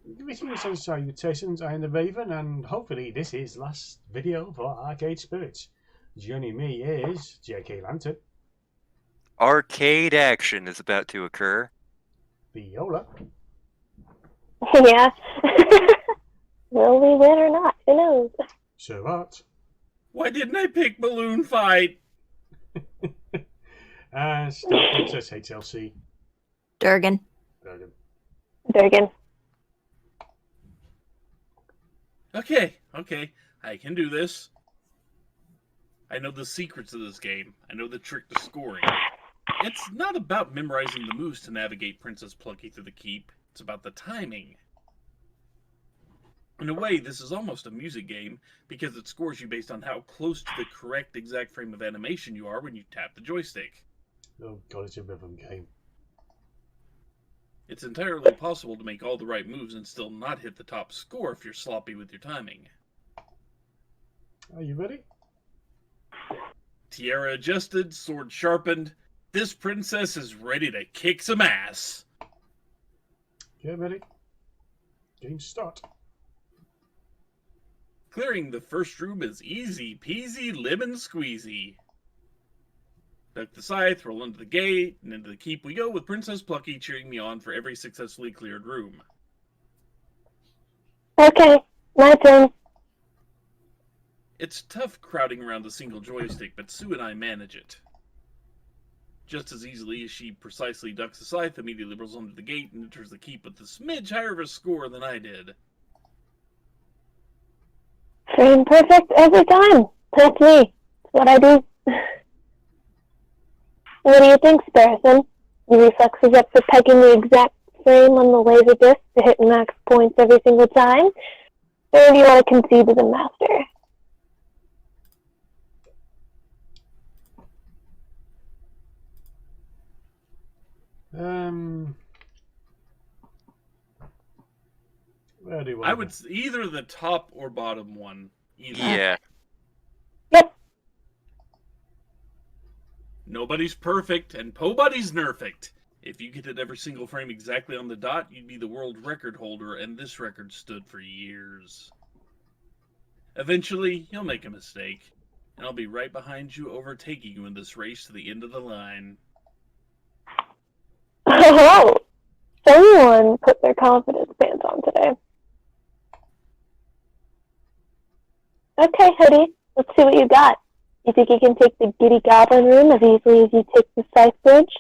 Greetings and salutations, I am the Raven, and hopefully this is the last video for Arcade Spirits. Joining me is JKLantern, Arcade action is about to occur. Viola, Yeah. Will we win or not? Who knows? Surat, Why didn't I pick Balloon Fight? and Star Princess HLC. Durgan. Durgan. Okay, I can do this. I know the secrets of this game. I know the trick to scoring. It's not about memorizing the moves to navigate Princess Plucky through the keep. It's about the timing. In a way, this is almost a music game because it scores you based on how close to the correct exact frame of animation you are when you tap the joystick. Oh god, it's a rhythm game. It's entirely possible to make all the right moves and still not hit the top score if you're sloppy with your timing. Are you ready? Tiara adjusted, sword sharpened. This princess is ready to kick some ass. Get ready. Game start. Clearing the first room is easy peasy lemon squeezy. Duck the scythe, roll into the gate, and into the keep we go with Princess Plucky cheering me on for every successfully cleared room. Okay, my turn. It's tough crowding around a single joystick, but Sue and I manage it. Just as easily as she precisely ducks the scythe, immediately rolls onto the gate, and enters the keep with a smidge higher of a score than I did. Frame perfect every time. That's me. That's what I do. What do you think, Sparrowson? Your reflexes up for pegging the exact frame on the laser disc to hit max points every single time? Or do you want to concede to the master? Where do you want I would either the top or bottom one. Either. Yeah. Yep. Nobody's perfect, and Pobody's nerfect. If you get it every single frame exactly on the dot, you'd be the world record holder, and this record stood for years. Eventually, you'll make a mistake, and I'll be right behind you, overtaking you in this race to the end of the line. Oh, someone put their confidence pants on today. Okay, Hoodie, let's see what you got. You think you can take the Giddy Goblin room as easily as you take the Scythe Bridge?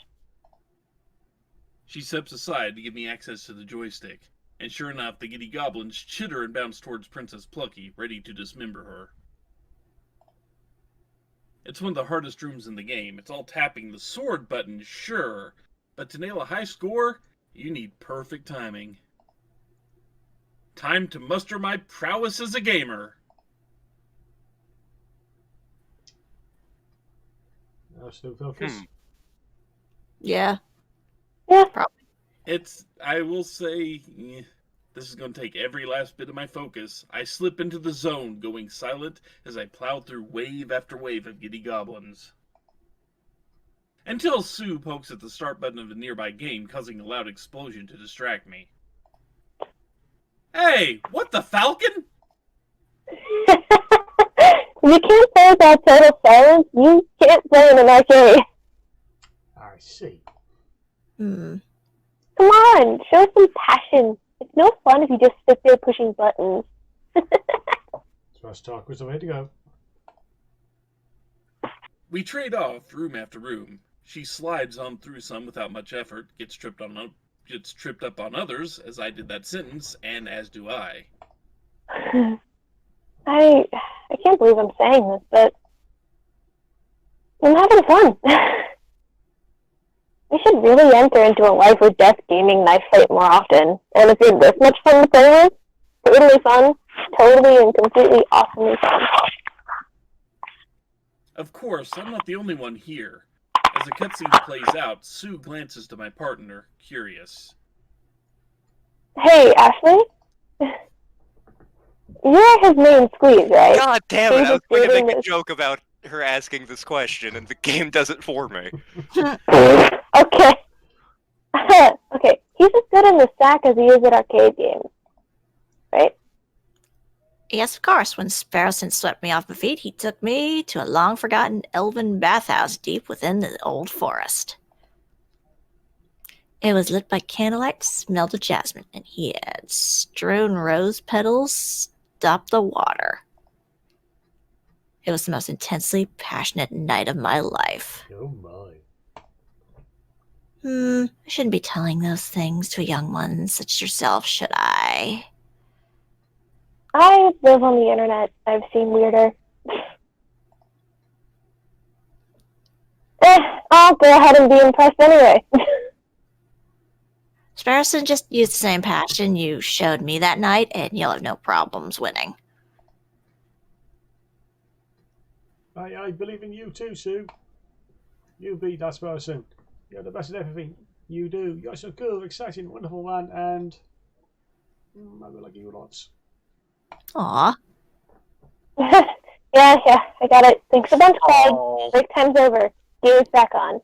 She steps aside to give me access to the joystick, and sure enough, the giddy goblins chitter and bounce towards Princess Plucky, ready to dismember her. It's one of the hardest rooms in the game. It's all tapping the sword button, sure, but to nail a high score, you need perfect timing. Time to muster my prowess as a gamer. Now still focus. Yeah. Yeah. Probably. I will say, this is going to take every last bit of my focus. I slip into the zone, going silent as I plow through wave after wave of giddy goblins. Until Sue pokes at the start button of a nearby game, causing a loud explosion to distract me. Hey, what the falcon? You can't play without total silence. You can't play in an arcade. I see. Hmm. Come on, show some passion. It's no fun if you just sit there pushing buttons. Trash Talk was the way to go. We trade off room after room. She slides on through some without much effort, gets tripped up on others, as I did that sentence, and as do I. I can't believe I'm saying this, but I'm having fun. We should really enter into a life or death gaming knife fight more often. And if you're this much fun to play with, totally fun, totally and completely awesomely fun. Of course, I'm not the only one here. As the cutscene plays out, Sue glances to my partner, curious. Hey, Ashley? You're his main squeeze, right? God damn it! I was Just going to doing make a this. joke about her asking this question, and the game does it for me. Okay. Okay, he's as good in the sack as he is at arcade games. right? Yes, of course. When Sparrowson swept me off my feet, he took me to a long-forgotten elven bathhouse deep within the old forest. It was lit by candlelight, smelled of jasmine, and he had strewn rose petals atop the water. It was the most intensely passionate night of my life. Oh my. I shouldn't be telling those things to a young one such as yourself, should I? I live on the internet. I've seen weirder. I'll go ahead and be impressed anyway. Sparrowson, just use the same passion you showed me that night, and you'll have no problems winning. I believe in you too, Sue. You beat that person. You're the best at everything you do. You're so cool, exciting, wonderful man, and I will like you lots. Aw. Yeah, I got it. Thanks a bunch, Clyde. Oh. Break time's over. Gear's back on.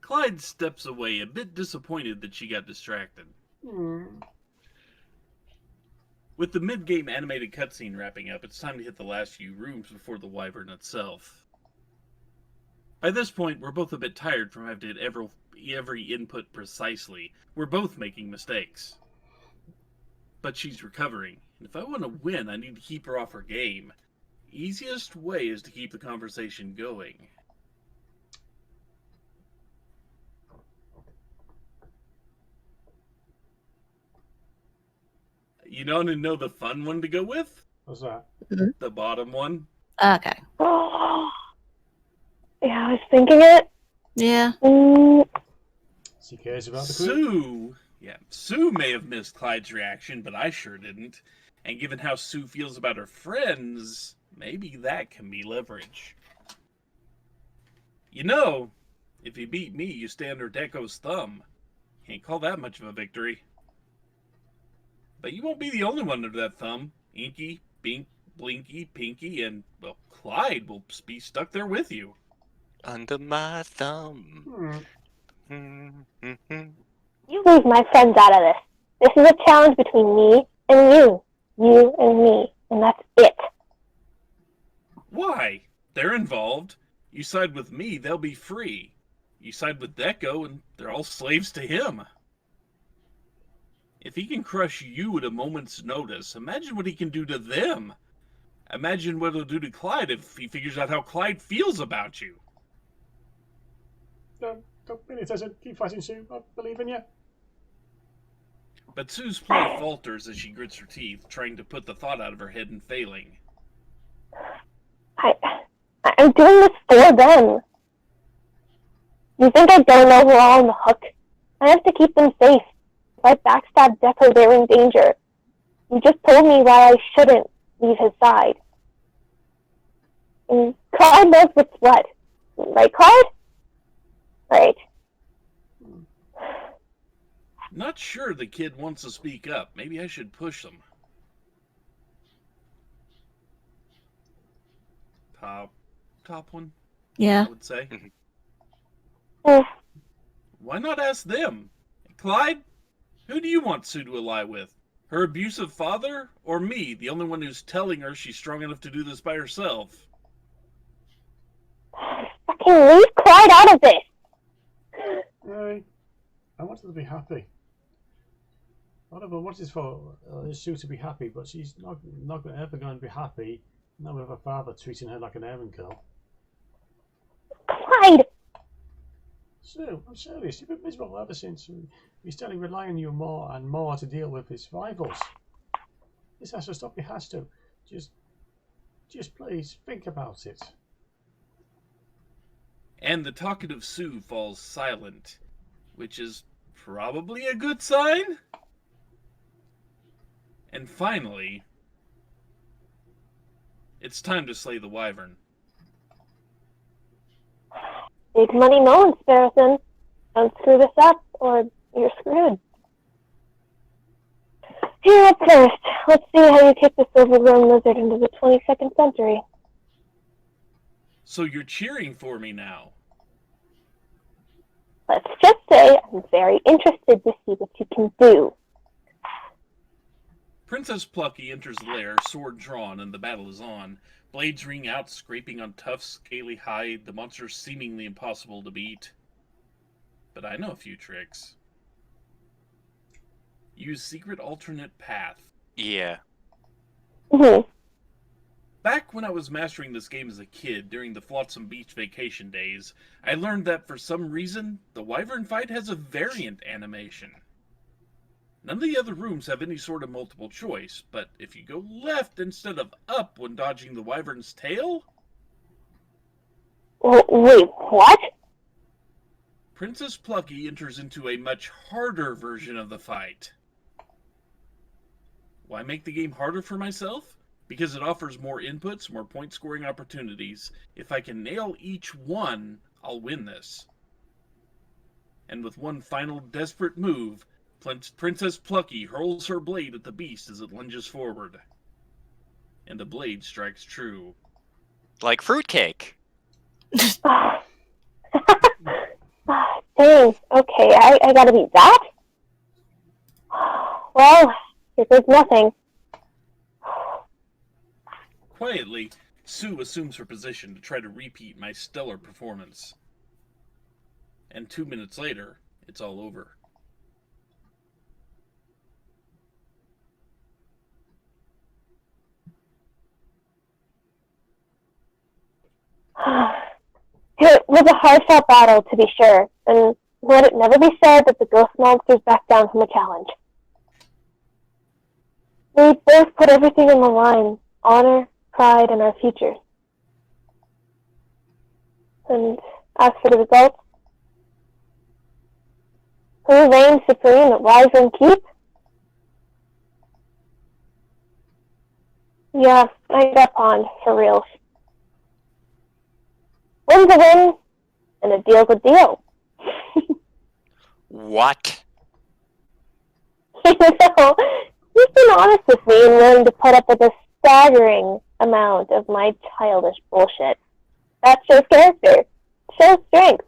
Clyde steps away, a bit disappointed that she got distracted. With the mid-game animated cutscene wrapping up, it's time to hit the last few rooms before the wyvern itself. By this point, we're both a bit tired from having to hit every input precisely. We're both making mistakes. But she's recovering, and if I want to win, I need to keep her off her game. Easiest way is to keep the conversation going. You don't know the fun one to go with? What's that? The bottom one? Okay. Yeah, I was thinking it. Yeah. She cares about the crew. Sue may have missed Clyde's reaction, but I sure didn't. And given how Sue feels about her friends, maybe that can be leverage. You know, if you beat me, you stay under Deco's thumb. Can't call that much of a victory. But you won't be the only one under that thumb. Inky, Bink, Blinky, Pinky, and, well, Clyde will be stuck there with you. Under my thumb. You leave my friends out of this. This is a challenge between me and you. You and me. And that's it. Why? They're involved. You side with me, they'll be free. You side with Deco, and they're all slaves to him. If he can crush you at a moment's notice, imagine what he can do to them. Imagine what he'll do to Clyde if he figures out how Clyde feels about you. Don't mean it doesn't. Keep fighting, Sue. I believe in you. But Sue's play falters as she grits her teeth, trying to put the thought out of her head and failing. I'm doing this for them. You think I don't know we're all on the hook? I have to keep them safe. If I backstab Deco, they're in danger. You just told me why I shouldn't leave his side. And Clyde knows what's what. Right, Clyde? Right. Not sure the kid wants to speak up. Maybe I should push them. Top one, Yeah. I would say. Mm. Why not ask them? Clyde, who do you want Sue to ally with? Her abusive father, or me, the only one who's telling her she's strong enough to do this by herself? Fucking leave Clyde out of this! Hey, I want her to be happy. What I wanted for Sue to be happy, but she's not ever going to be happy. Not with her father treating her like an errand girl. Clyde! Sue, I'm serious. You've been miserable ever since. He's starting to rely on you more and more to deal with his rivals. This has to stop. He has to. Just please think about it. And the talkative Sue falls silent, which is probably a good sign. And finally, it's time to slay the wyvern. Big money moment, Sparrowson. Don't screw this up, or you're screwed. Here up first. Let's see how you kick this overgrown lizard into the 22nd century. So you're cheering for me now. Let's just say I'm very interested to see what you can do. Princess Plucky enters the lair, sword drawn, and the battle is on. Blades ring out, scraping on tough, scaly hide, the monster seemingly impossible to beat. But I know a few tricks. Use secret alternate path. Yeah. Mhm. Back when I was mastering this game as a kid during the Flotsam Beach vacation days, I learned that for some reason, the Wyvern fight has a variant animation. None of the other rooms have any sort of multiple choice, but if you go left instead of up when dodging the Wyvern's tail, Wait, what? Princess Plucky enters into a much harder version of the fight. Why make the game harder for myself? Because it offers more inputs, more point scoring opportunities. If I can nail each one, I'll win this. And with one final desperate move, Princess Plucky hurls her blade at the beast as it lunges forward. And the blade strikes true. Like fruitcake. Dang, okay, I gotta beat that? Well, here goes nothing. Quietly, Sue assumes her position to try to repeat my stellar performance. And 2 minutes later, it's all over. It was a hard-fought battle, to be sure, and let it never be said that the ghost monsters backed down from the challenge. We both put everything on the line, honor, pride, and our future. And as for the results, who reigns supreme at Wyvern Keep? Yeah, I got pawned, for reals. Win's a win, and a deal's a deal. What? You know, you've been honest with me and willing to put up with a staggering amount of my childish bullshit. That shows character. Shows strength.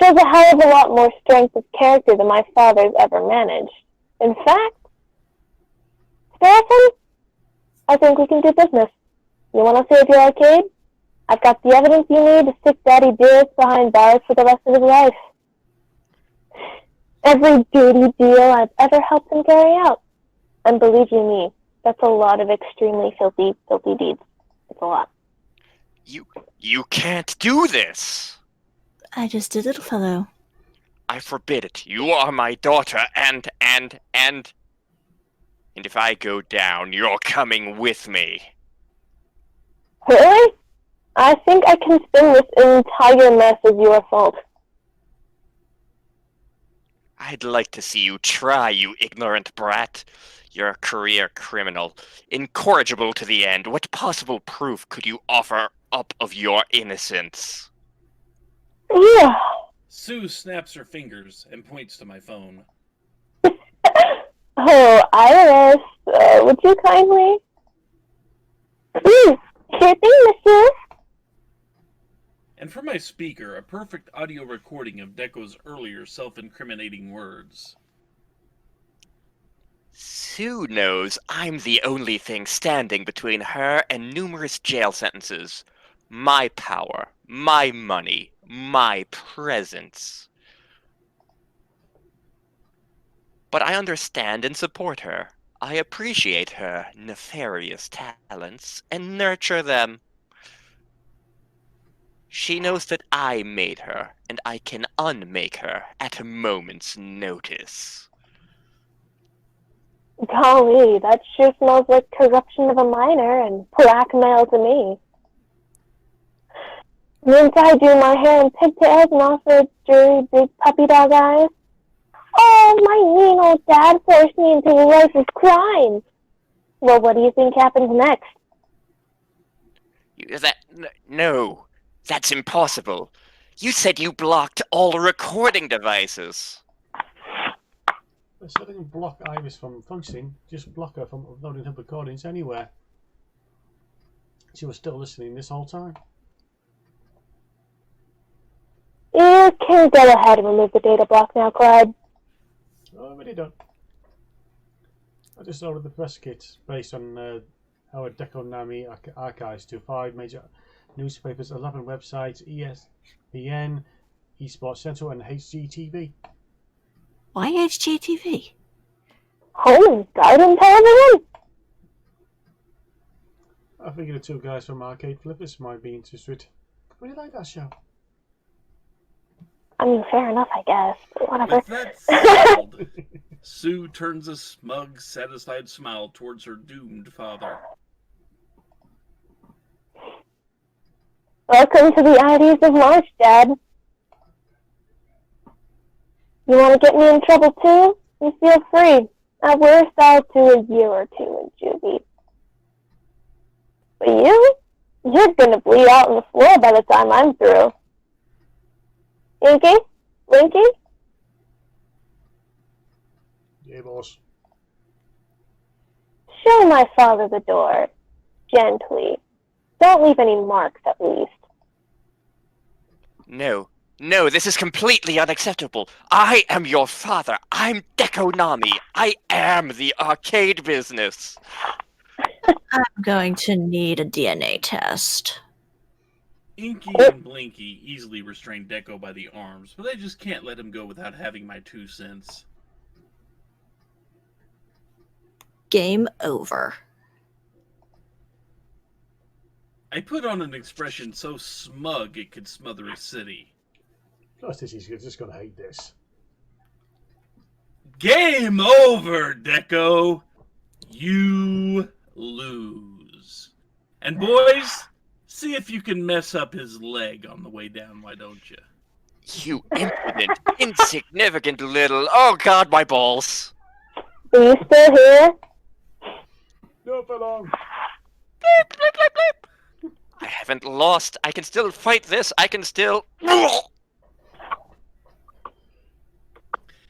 Shows a hell of a lot more strength of character than my father's ever managed. In fact, Sparrowson, I think we can do business. You want to save your arcade? I've got the evidence you need to stick Daddy Dearest behind bars for the rest of his life. Every duty deal I've ever helped him carry out. And believe you me, that's a lot of extremely filthy, filthy deeds. It's a lot. You can't do this! I just did, little fellow. I forbid it. You are my daughter, and if I go down, you're coming with me. Really? I think I can spin this entire mess as your fault. I'd like to see you try, you ignorant brat. You're a career criminal, incorrigible to the end. What possible proof could you offer up of your innocence? Yeah. Sue snaps her fingers and points to my phone. Oh, Iris, would you kindly? Sure thing, monsieur. And from my speaker, a perfect audio recording of Deco's earlier self-incriminating words. Sue knows I'm the only thing standing between her and numerous jail sentences. My power, my money, my presence. But I understand and support her. I appreciate her nefarious talents and nurture them. She knows that I made her, and I can unmake her at a moment's notice. Golly, that sure smells like corruption of a minor and blackmail to me. Once I do my hair in pigtails and offer jury big puppy dog eyes, oh, my mean old dad forced me into a life of crime. Well, what do you think happens next? No, that's impossible. You said you blocked all recording devices. So I didn't block Iris from functioning, just block her from uploading her recordings anywhere. She was still listening this whole time. You can go ahead and remove the data block now, Clyde. Already done. I just ordered the press kit based on our Dekonami archives to 5 major newspapers, 11 websites, ESPN, Esports Central, and HGTV. Why HGTV? Home Garden Television? I figured the 2 guys from Arcade Flippers might be interested. Really like that show. I mean, fair enough, I guess. But whatever. With that settled, Sue turns a smug, satisfied smile towards her doomed father. Welcome to the Ideas of March, Dad. You want to get me in trouble too? You feel free. At worst, I'll do a year or 2 in juvie. But you're gonna bleed out on the floor by the time I'm through. Inky? Winky? Yeah, boss. Show my father the door. Gently. Don't leave any marks, at least. No, this is completely unacceptable. I am your father. I'm Dekonami. I am the arcade business. I'm going to need a DNA test. Inky and Blinky easily restrain Deco by the arms, but they just can't let him go without having my 2 cents. Game over. I put on an expression so smug it could smother a city. Plus, this is just gonna hate this. Game over, Deco! You lose. And boys, see if you can mess up his leg on the way down, why don't you? You impudent, insignificant little... Oh god, my balls. Are you still here? No, for long. Bleep, bleep, bleep, bleep. I haven't lost. I can still fight this. I can still...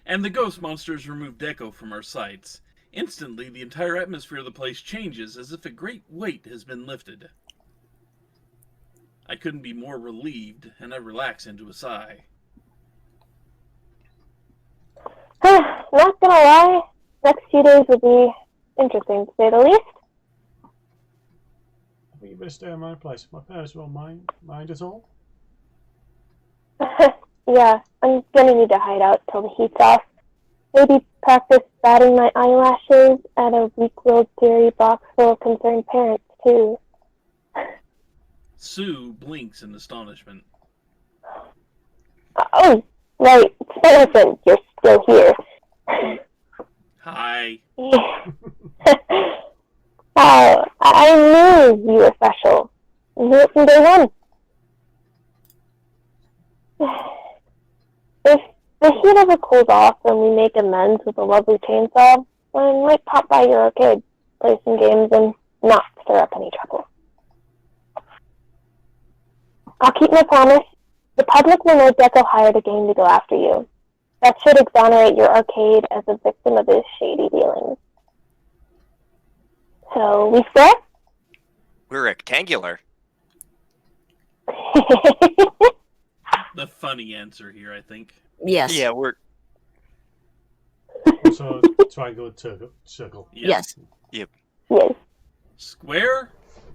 And the ghost monsters remove Deco from our sights. Instantly, the entire atmosphere of the place changes as if a great weight has been lifted. I couldn't be more relieved, and I relax into a sigh. Not gonna lie, next few days will be interesting, to say the least. I think you better stay at my place. My parents won't mind at all. Yeah, I'm gonna need to hide out till the heat's off. Maybe practice batting my eyelashes at a weak World Series box full of concerned parents, too. Sue blinks in astonishment. Oh, right, Sparrowson, you're still here. Hi. I knew you were special. I knew it from day one. If the heat ever cools off and we make amends with a lovely chainsaw, I might pop by your arcade, play some games, and not stir up any trouble. I'll keep my promise. The public will know Deco hired a gang to go after you. That should exonerate your arcade as a victim of his shady dealings. So, we square? We're rectangular. The funny answer here, I think. Yes. Yeah, we're... Also, triangle and circle. Yes. Yes. Square?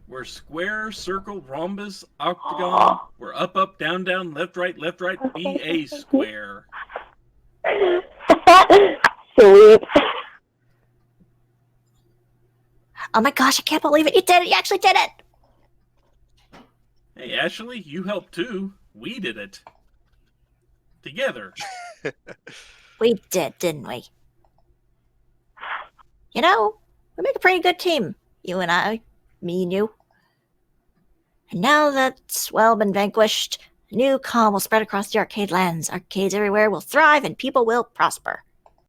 We're square, circle, rhombus, octagon. We're up, up, down, down, left, right, be a square. Sweet. Oh my gosh, I can't believe it. You did it. You actually did it. Hey, Ashley, you helped too. We did it. Together. We did, didn't we? You know, we make a pretty good team. You and I, me and you. And now that's, well, been vanquished, a new calm will spread across the arcade lands. Arcades everywhere will thrive and people will prosper.